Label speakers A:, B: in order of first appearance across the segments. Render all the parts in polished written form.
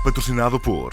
A: Patrocinado por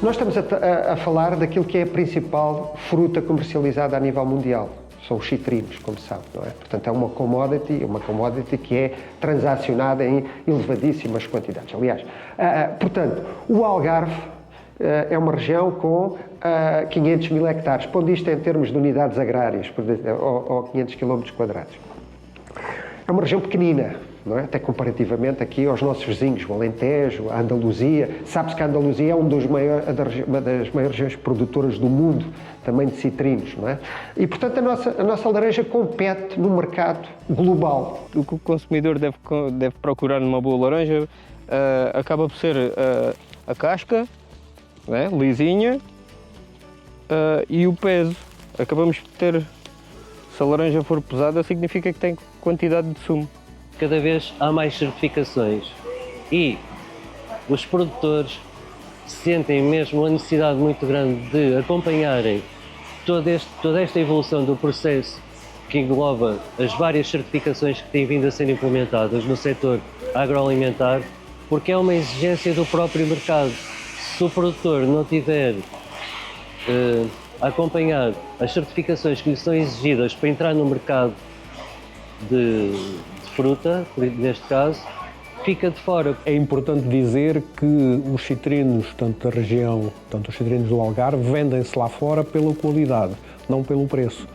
B: Nós estamos a falar daquilo que é a principal fruta comercializada a nível mundial. São os citrinos, como sabe, não é? Portanto, é uma commodity que é transacionada em elevadíssimas quantidades. Aliás, portanto, o Algarve é uma região com 500 mil hectares. Pondo isto em termos de unidades agrárias, ou 500 km quadrados. É uma região pequenina, não é? Até comparativamente aqui aos nossos vizinhos, o Alentejo, a Andaluzia. Sabe-se que a Andaluzia é uma das maiores regiões produtoras do mundo, também de citrinos, não é? E, portanto, a nossa laranja compete no mercado global.
C: O que o consumidor deve procurar numa boa laranja acaba por ser a casca, né, lisinha, e o peso. Acabamos de ter, se a laranja for pesada, significa que tem quantidade de sumo.
D: Cada vez há mais certificações e os produtores sentem mesmo uma necessidade muito grande de acompanharem toda esta evolução do processo que engloba as várias certificações que têm vindo a ser implementadas no setor agroalimentar, porque é uma exigência do próprio mercado. Se o produtor não tiver a acompanhar as certificações que lhe são exigidas para entrar no mercado de fruta, neste caso, fica de fora.
E: É importante dizer que os citrinos, tanto da região, tanto os citrinos do Algarve, vendem-se lá fora pela qualidade, não pelo preço.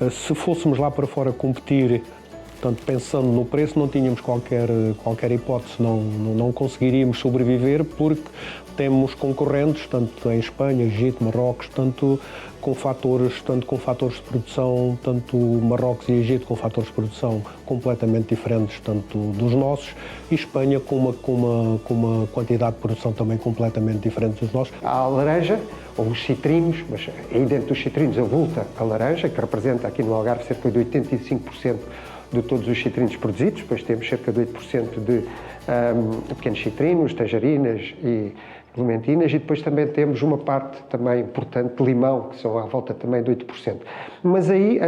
E: Se fôssemos lá para fora competir, portanto, pensando no preço, não tínhamos qualquer hipótese, não conseguiríamos sobreviver, porque temos concorrentes, tanto em Espanha, Egito, Marrocos, tanto com fatores de produção, tanto Marrocos e Egito com fatores de produção completamente diferentes, tanto dos nossos, e Espanha com uma quantidade de produção também completamente diferente dos nossos.
B: Há a laranja, ou os citrinos, mas aí dentro dos citrinos avulta a laranja, que representa aqui no Algarve cerca de 85% de todos os citrinos produzidos. Depois temos cerca de 8% de pequenos citrinos, tangerinas e clementinas, e depois também temos uma parte também importante de limão, que são à volta também de 8%. Mas aí,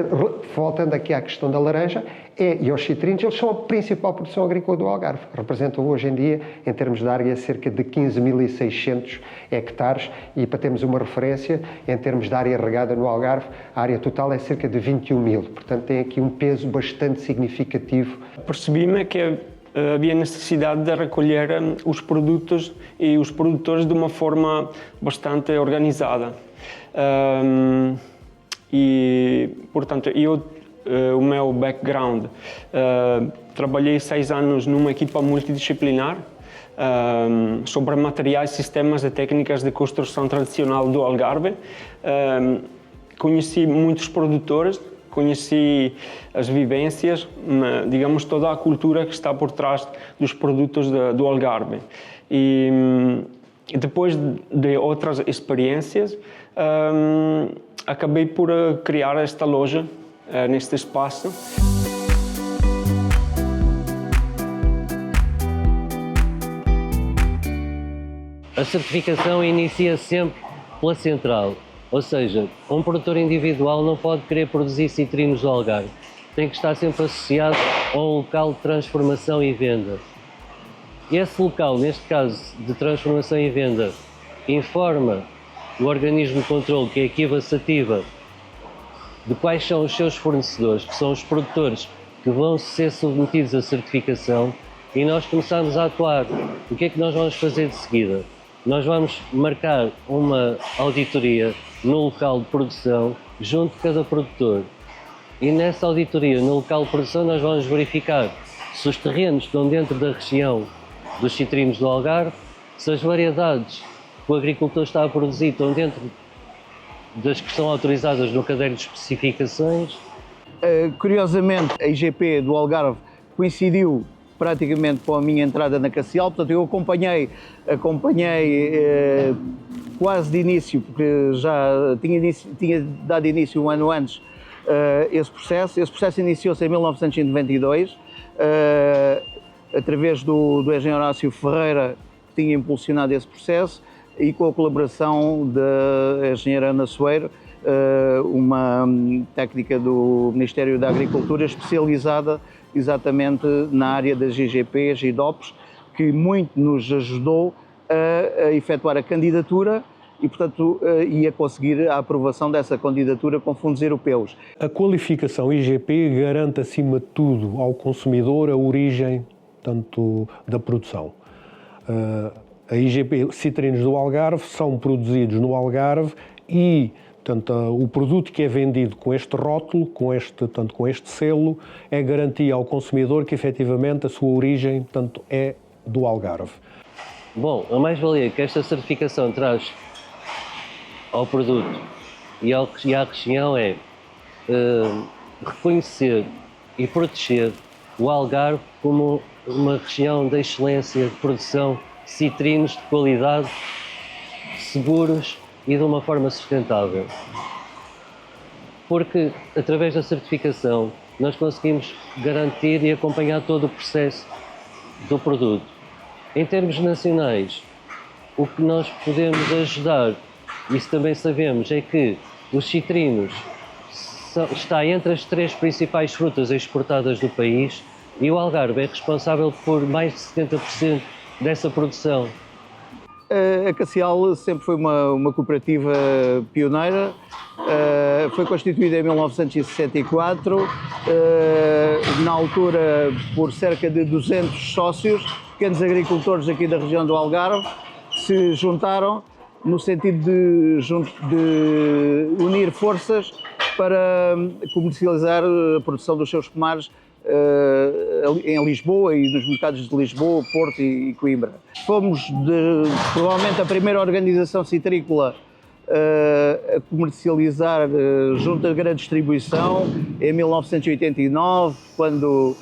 B: voltando aqui à questão da laranja, e aos citrinos, eles são a principal produção agrícola do Algarve. Representam hoje em dia, em termos de área, cerca de 15.600 hectares, e para termos uma referência, em termos de área regada no Algarve, a área total é cerca de 21 mil. Portanto, tem aqui um peso bastante significativo.
F: Percebi-me que havia necessidade de recolher os produtos e os produtores de uma forma bastante organizada. E, portanto, o meu background, trabalhei 6 anos numa equipa multidisciplinar sobre materiais, sistemas e técnicas de construção tradicional do Algarve. Conheci muitos produtores, conheci as vivências, digamos, toda a cultura que está por trás dos produtos do Algarve. E depois de outras experiências, acabei por criar esta loja neste espaço.
D: A certificação inicia sempre pela central. Ou seja, um produtor individual não pode querer produzir citrinos do Algarve. Tem que estar sempre associado a um local de transformação e venda. Esse local, neste caso de transformação e venda, informa o organismo de controle, que é a Equiva Sativa, de quais são os seus fornecedores, que são os produtores que vão ser submetidos à certificação e nós começamos a atuar. O que é que nós vamos fazer de seguida? Nós vamos marcar uma auditoria no local de produção junto de cada produtor. E nessa auditoria no local de produção nós vamos verificar se os terrenos estão dentro da região dos citrinos do Algarve, se as variedades que o agricultor está a produzir estão dentro das que são autorizadas no caderno de especificações.
A: Curiosamente, a IGP do Algarve coincidiu praticamente com a minha entrada na Cassial, portanto eu acompanhei quase de início, porque já tinha dado início um ano antes esse processo. Esse processo iniciou-se em 1992, através do engenheiro Horácio Ferreira, que tinha impulsionado esse processo, e com a colaboração da engenheira Ana Soeiro, uma técnica do Ministério da Agricultura especializada exatamente na área das IGPs e DOPs, que muito nos ajudou a efetuar a candidatura e, portanto, a conseguir a aprovação dessa candidatura com fundos europeus.
E: A qualificação IGP garante, acima de tudo, ao consumidor a origem, tanto da produção. A IGP Citrinos do Algarve são produzidos no Algarve e, portanto, o produto que é vendido com este rótulo, com este selo, é garantia ao consumidor que efetivamente a sua origem, portanto, é do Algarve.
D: Bom, a mais-valia que esta certificação traz ao produto e à região é reconhecer e proteger o Algarve como uma região de excelência de produção de citrinos de qualidade, seguros e de uma forma sustentável. Porque, através da certificação, nós conseguimos garantir e acompanhar todo o processo do produto. Em termos nacionais, o que nós podemos ajudar, isso também sabemos, é que os citrinos está entre as 3 principais frutas exportadas do país e o Algarve é responsável por mais de 70% dessa produção.
A: A Cassial sempre foi uma cooperativa pioneira, foi constituída em 1964, na altura por cerca de 200 sócios, pequenos agricultores aqui da região do Algarve, que se juntaram no sentido de unir forças para comercializar a produção dos seus pomares em Lisboa e nos mercados de Lisboa, Porto e Coimbra. Fomos provavelmente a primeira organização citrícola a comercializar junto à grande distribuição em 1989, quando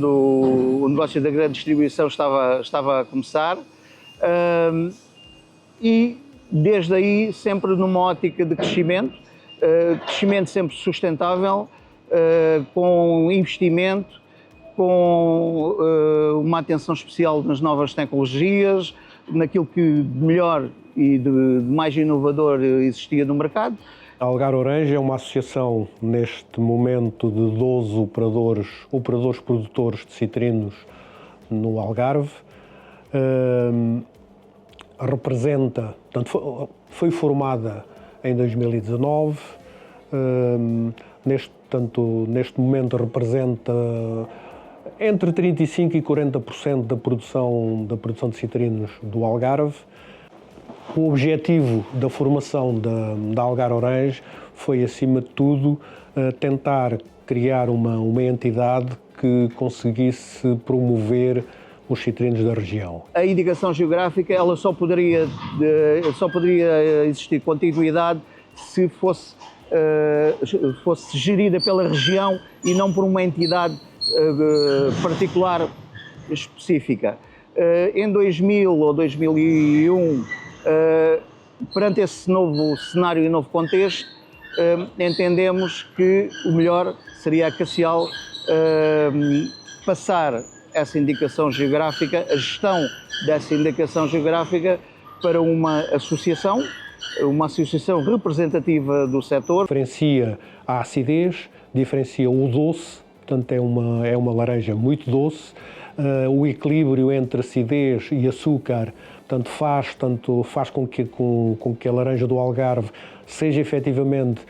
A: o negócio da grande distribuição estava a começar, e desde aí sempre numa ótica de crescimento sempre sustentável, com investimento, com uma atenção especial nas novas tecnologias, naquilo que de melhor e de mais inovador existia no mercado.
E: A Algar Orange é uma associação, neste momento, de 12 operadores produtores de citrinos no Algarve. Representa, portanto, foi formada em 2019, neste momento representa entre 35% e 40% da produção de citrinos do Algarve. O objetivo da formação da Algar Orange foi, acima de tudo, tentar criar uma entidade que conseguisse promover os citrinos da região.
A: A indicação geográfica ela só poderia existir continuidade se fosse gerida pela região e não por uma entidade particular específica. Em 2000 ou 2001, perante esse novo cenário e novo contexto, entendemos que o melhor seria a Cassial passar essa indicação geográfica, a gestão dessa indicação geográfica para uma associação representativa do setor.
E: Diferencia a acidez, diferencia o doce, portanto é uma laranja muito doce, o equilíbrio entre acidez e açúcar, portanto faz com que a laranja do Algarve seja efetivamente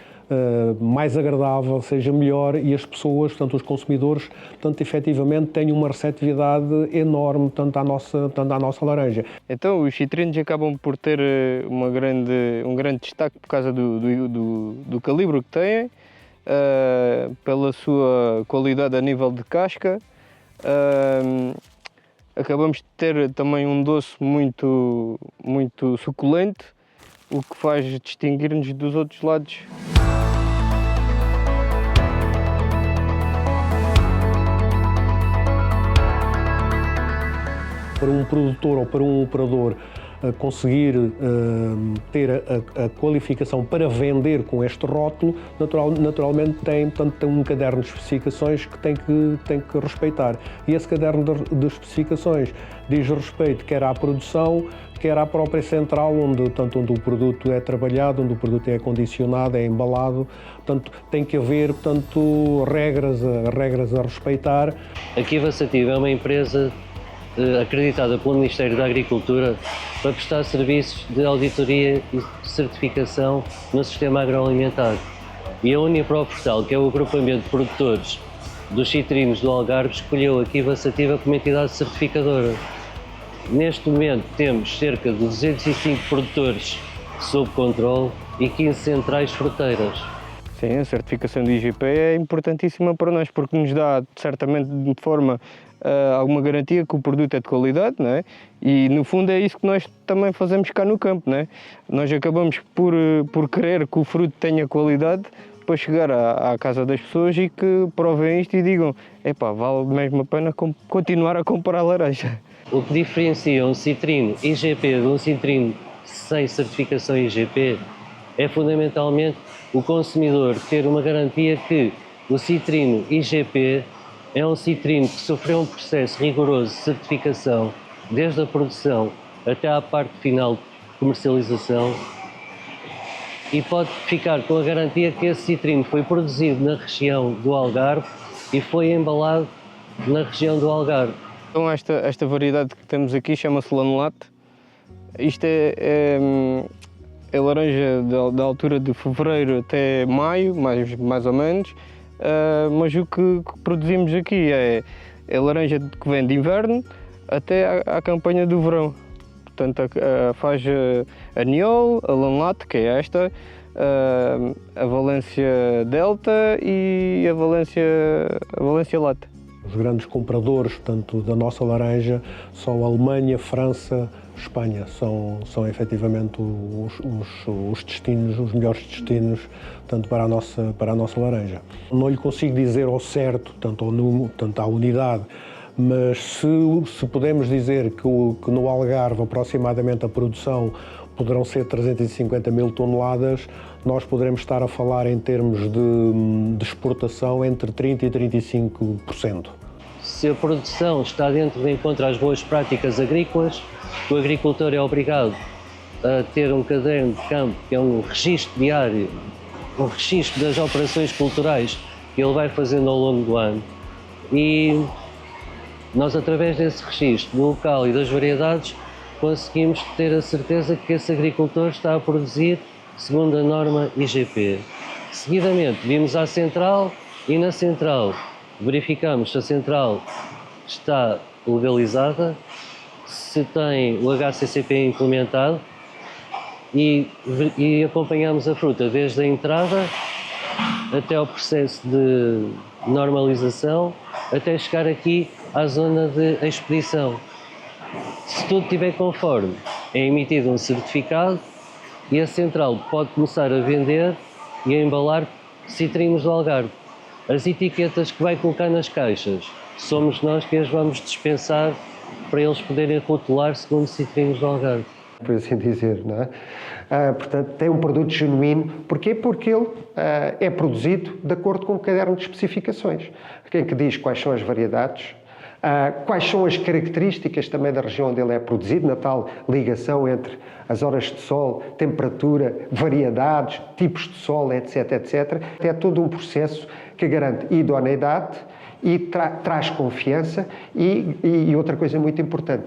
E: mais agradável, seja melhor e as pessoas, portanto os consumidores, portanto efetivamente tenham uma receptividade enorme tanto à nossa laranja.
C: Então os citrinos acabam por ter um grande destaque por causa do calibre que têm, pela sua qualidade a nível de casca. Acabamos de ter também um doce muito suculento, o que faz distinguir-nos dos outros lados.
E: Para um produtor ou para um operador conseguir ter a qualificação para vender com este rótulo, naturalmente tem um caderno de especificações que tem que respeitar. E esse caderno de especificações diz respeito quer à produção, quer à própria central, onde o produto é trabalhado, onde o produto é acondicionado, é embalado. Portanto, tem que haver regras a respeitar.
D: A Kiva Sativa é uma empresa acreditada pelo Ministério da Agricultura para prestar serviços de auditoria e certificação no sistema agroalimentar. E a Unipro Portal, que é o agrupamento de produtores dos citrinos do Algarve, escolheu a Kiva Sativa como entidade certificadora. Neste momento temos cerca de 205 produtores sob controle e 15 centrais fruteiras.
C: Sim, a certificação de IGP é importantíssima para nós porque nos dá, certamente, de forma alguma garantia que o produto é de qualidade, não é? E no fundo é isso que nós também fazemos cá no campo, não é? Nós acabamos por querer que o fruto tenha qualidade para chegar à casa das pessoas e que provem isto e digam: epá, vale mesmo a pena continuar a comprar laranja.
D: O que diferencia um citrino IGP de um citrino sem certificação IGP é fundamentalmente o consumidor ter uma garantia que o citrino IGP é um citrino que sofreu um processo rigoroso de certificação desde a produção até à parte final de comercialização e pode ficar com a garantia que esse citrino foi produzido na região do Algarve e foi embalado na região do Algarve.
C: Então esta variedade que temos aqui chama-se Lanolate. Isto é laranja da altura de fevereiro até maio, mais ou menos, mas o que produzimos aqui é laranja que vem de inverno até à campanha do verão. Portanto, faz a Niol, a Lanolate, que é esta, a Valência Delta e a Valência Lata.
E: Os grandes compradores, portanto, da nossa laranja são a Alemanha, França, Espanha. São efetivamente os destinos, os melhores destinos, portanto, para a nossa laranja. Não lhe consigo dizer ao certo, tanto à unidade, mas se podemos dizer que no Algarve aproximadamente a produção poderão ser 350 mil toneladas, nós poderemos estar a falar em termos de exportação entre 30% e 35%.
D: Se a produção está dentro de encontro às boas práticas agrícolas, o agricultor é obrigado a ter um caderno de campo, que é um registro diário, um registro das operações culturais que ele vai fazendo ao longo do ano. E nós, através desse registro do local e das variedades, conseguimos ter a certeza que esse agricultor está a produzir segundo a norma IGP. Seguidamente, vimos à central e na central verificamos se a central está legalizada, se tem o HACCP implementado e acompanhamos a fruta desde a entrada até o processo de normalização, até chegar aqui à zona de expedição. Se tudo estiver conforme, é emitido um certificado e a central pode começar a vender e a embalar citrinos do Algarve. As etiquetas que vai colocar nas caixas, somos nós que as vamos dispensar para eles poderem rotular segundo citrinos do Algarve.
B: Por assim dizer, não é? Portanto, tem um produto genuíno. Porquê? Porque ele é produzido de acordo com o caderno de especificações, em que diz quais são as variedades, quais são as características também da região onde ele é produzido, na tal ligação entre as horas de sol, temperatura, variedades, tipos de solo, etc, etc. É todo um processo que garante idoneidade e traz confiança e outra coisa muito importante,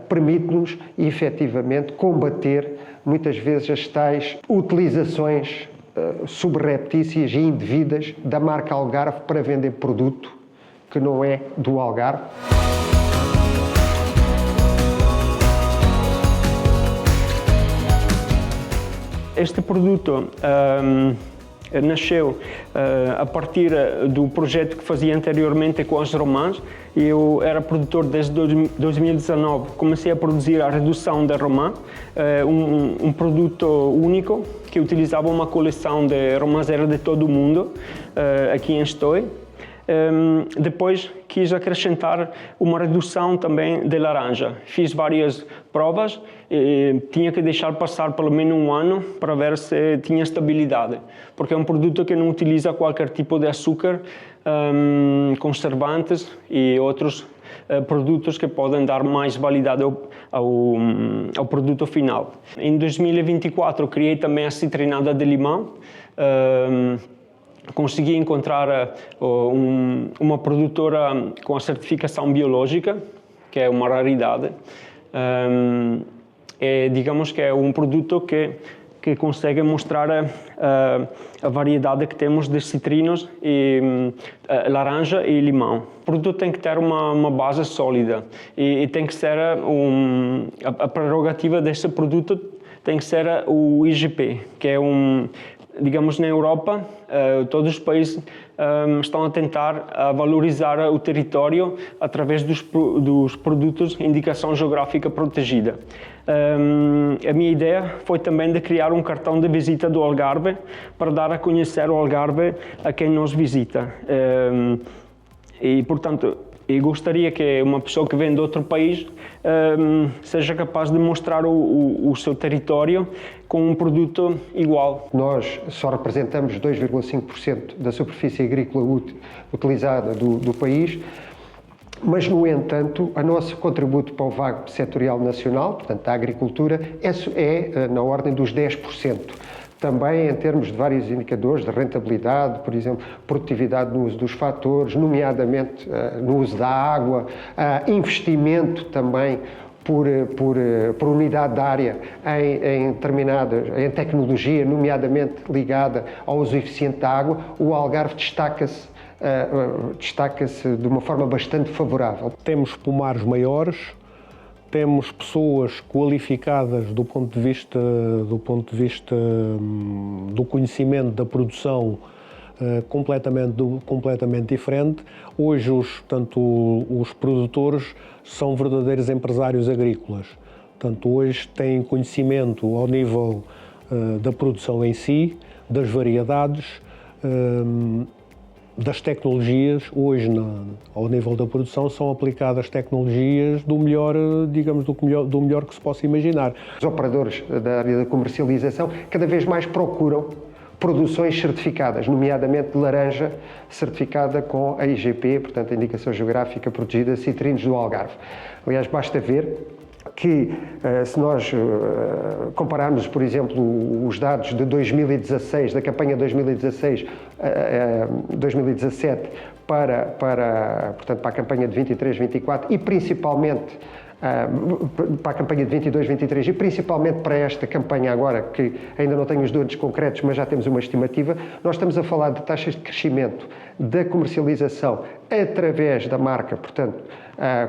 B: permite-nos efetivamente combater muitas vezes as tais utilizações subreptícias e indevidas da marca Algarve para vender produto que não é do Algarve.
F: Este produto nasceu a partir do projeto que fazia anteriormente com as romãs. Eu era produtor desde 2019, comecei a produzir a redução da romã, um produto único que utilizava uma coleção de romãzeiras de todo o mundo, aqui em Estói. Depois quis acrescentar uma redução também de laranja. Fiz várias provas e tinha que deixar passar pelo menos um ano para ver se tinha estabilidade, porque é um produto que não utiliza qualquer tipo de açúcar, conservantes e outros produtos que podem dar mais validade ao produto final. Em 2024 criei também a citrinada de limão. Consegui encontrar uma produtora com a certificação biológica, que é uma raridade. Digamos que é um produto que consegue mostrar a variedade que temos de citrinos, laranja e limão. O produto tem que ter uma base sólida e tem que ser a prerrogativa desse produto tem que ser o IGP, que é digamos, na Europa, todos os países estão a tentar valorizar o território através dos produtos indicação geográfica protegida. A minha ideia foi também de criar um cartão de visita do Algarve para dar a conhecer o Algarve a quem nos visita. E, portanto, eu gostaria que uma pessoa que vem de outro país seja capaz de mostrar o seu território com um produto igual.
B: Nós só representamos 2,5% da superfície agrícola utilizada do país, mas, no entanto, o nosso contributo para o VAG setorial nacional, portanto, a agricultura, é na ordem dos 10%. Também em termos de vários indicadores de rentabilidade, por exemplo, produtividade no uso dos fatores, nomeadamente no uso da água, investimento também por unidade de área em tecnologia, nomeadamente ligada ao uso eficiente da água, o Algarve destaca-se de uma forma bastante favorável.
E: Temos pomares maiores, temos pessoas qualificadas do ponto de vista do conhecimento da produção completamente diferente. Hoje os produtores são verdadeiros empresários agrícolas. Portanto, hoje têm conhecimento ao nível da produção em si, das variedades, das tecnologias. Hoje, ao nível da produção, são aplicadas tecnologias do melhor, digamos, do melhor que se possa imaginar.
B: Os operadores da área da comercialização cada vez mais procuram produções certificadas, nomeadamente de laranja certificada com a IGP, portanto, a Indicação Geográfica Protegida Citrinos do Algarve. Aliás, basta ver que, se nós compararmos, por exemplo, os dados de 2016, da campanha 2016-2017, portanto, para a campanha de 23-24 e principalmente para a campanha de 22-23 e principalmente para esta campanha agora, que ainda não tenho os dados concretos, mas já temos uma estimativa, nós estamos a falar de taxas de crescimento da comercialização através da marca, portanto,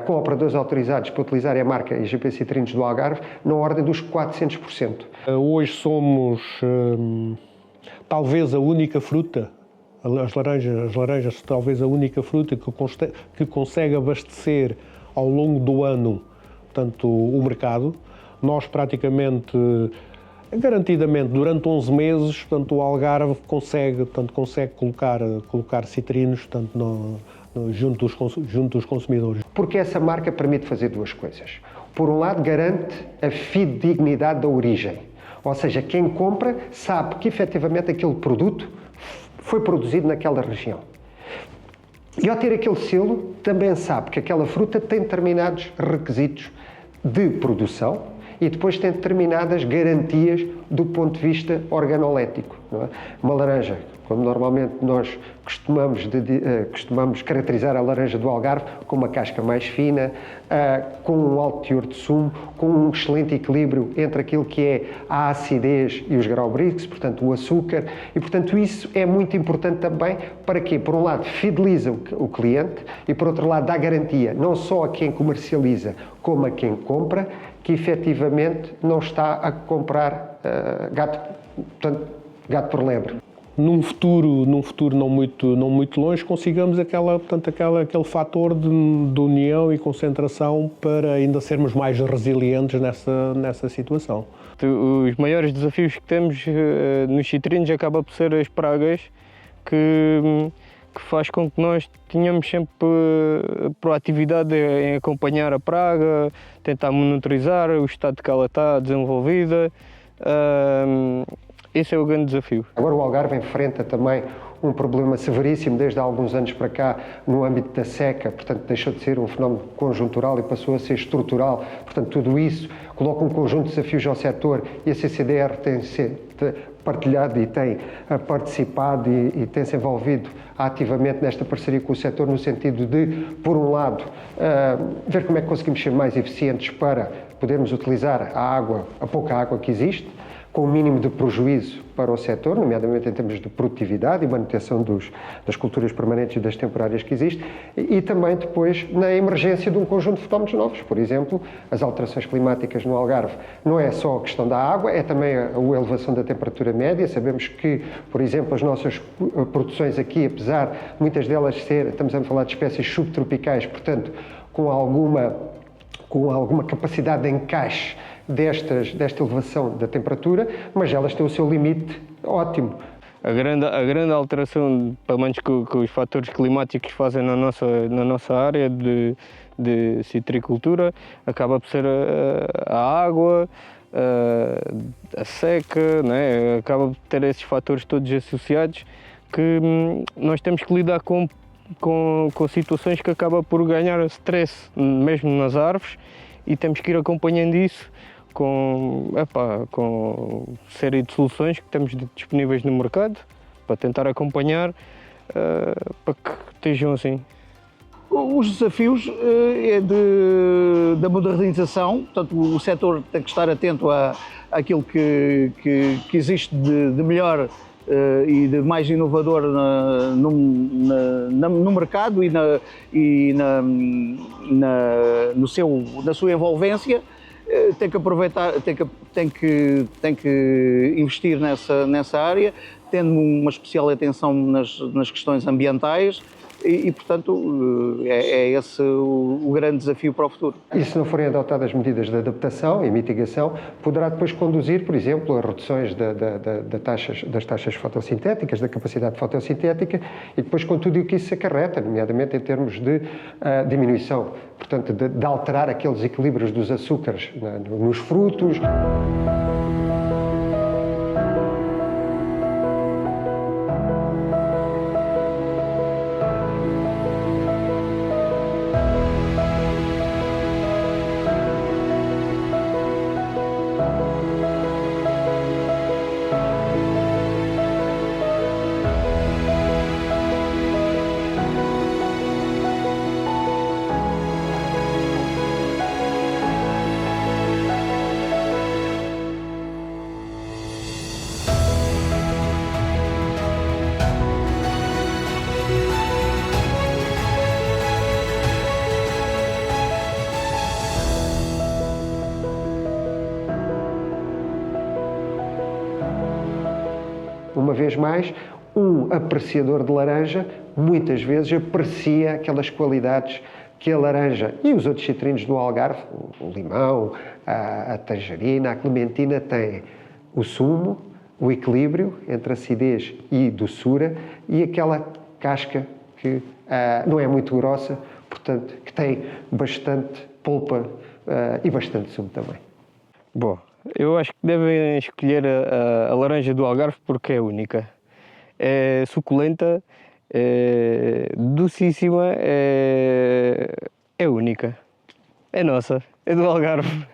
B: com operadores autorizados para utilizarem a marca IGP Citrinos do Algarve, na ordem dos 400%.
E: Hoje somos talvez a única fruta, as laranjas talvez a única fruta que consegue abastecer ao longo do ano, portanto, o mercado. Nós praticamente, garantidamente, durante 11 meses, portanto, o Algarve consegue colocar citrinos, portanto, junto dos consumidores.
B: Porque essa marca permite fazer duas coisas. Por um lado, garante a fidedignidade da origem, ou seja, quem compra sabe que efetivamente aquele produto foi produzido naquela região. E ao ter aquele selo, também sabe que aquela fruta tem determinados requisitos de produção e depois tem determinadas garantias do ponto de vista organolético. Não é? Uma laranja Quando normalmente nós costumamos caracterizar a laranja do Algarve com uma casca mais fina, com um alto teor de sumo, com um excelente equilíbrio entre aquilo que é a acidez e os grau-brix, portanto o açúcar, e portanto isso é muito importante também para quê? Por um lado fideliza o cliente e por outro lado dá garantia não só a quem comercializa como a quem compra, que efetivamente não está a comprar gato por lebre.
E: Num futuro não muito longe, consigamos aquele fator de união e concentração para ainda sermos mais resilientes nessa situação.
C: Os maiores desafios que temos nos citrinos acaba por ser as pragas, que faz com que nós tenhamos sempre proatividade em acompanhar a praga, tentar monitorizar o estado de que ela está desenvolvida. Esse é o grande desafio.
B: Agora o Algarve enfrenta também um problema severíssimo desde há alguns anos para cá no âmbito da seca, portanto deixou de ser um fenómeno conjuntural e passou a ser estrutural, portanto tudo isso coloca um conjunto de desafios ao setor e a CCDR tem partilhado e tem participado e tem-se envolvido ativamente nesta parceria com o setor no sentido de, por um lado, ver como é que conseguimos ser mais eficientes para podermos utilizar a pouca água que existe, com o mínimo de prejuízo para o setor, nomeadamente em termos de produtividade e manutenção das culturas permanentes e das temporárias que existem, e também depois na emergência de um conjunto de fenómenos novos. Por exemplo, as alterações climáticas no Algarve não é só a questão da água, é também a elevação da temperatura média. Sabemos que, por exemplo, as nossas produções aqui, apesar de muitas delas estamos a falar de espécies subtropicais, portanto, com alguma capacidade de encaixe desta elevação da temperatura, mas elas têm o seu limite ótimo.
C: A grande alteração, pelo menos que os fatores climáticos fazem na nossa área de citricultura, acaba por ser a água, a seca, né? Acaba por ter esses fatores todos associados que nós temos que lidar com situações que acabam por ganhar stress mesmo nas árvores e temos que ir acompanhando isso com série de soluções que temos disponíveis no mercado para tentar acompanhar para que estejam assim.
A: Os desafios da modernização, portanto o setor tem que estar atento àquilo que existe de melhor e de mais inovador no mercado e na sua envolvência. Tem que aproveitar, tem que investir nessa área, tendo uma especial atenção nas questões ambientais e portanto, é esse o grande desafio para o futuro.
B: E se não forem adotadas medidas de adaptação e mitigação, poderá depois conduzir, por exemplo, a reduções das taxas fotossintéticas, da capacidade fotossintética e depois com tudo o que isso acarreta, nomeadamente em termos de diminuição, portanto, de alterar aqueles equilíbrios dos açúcares nos frutos. Uma vez mais, um apreciador de laranja muitas vezes aprecia aquelas qualidades que a laranja e os outros citrinos do Algarve, o limão, a tangerina, a clementina, têm o sumo, o equilíbrio entre acidez e doçura e aquela casca que não é muito grossa, portanto, que tem bastante polpa e bastante sumo também.
C: Bom, eu acho que devem escolher a laranja do Algarve porque é única. É suculenta, é docíssima, é única. É nossa, é do Algarve.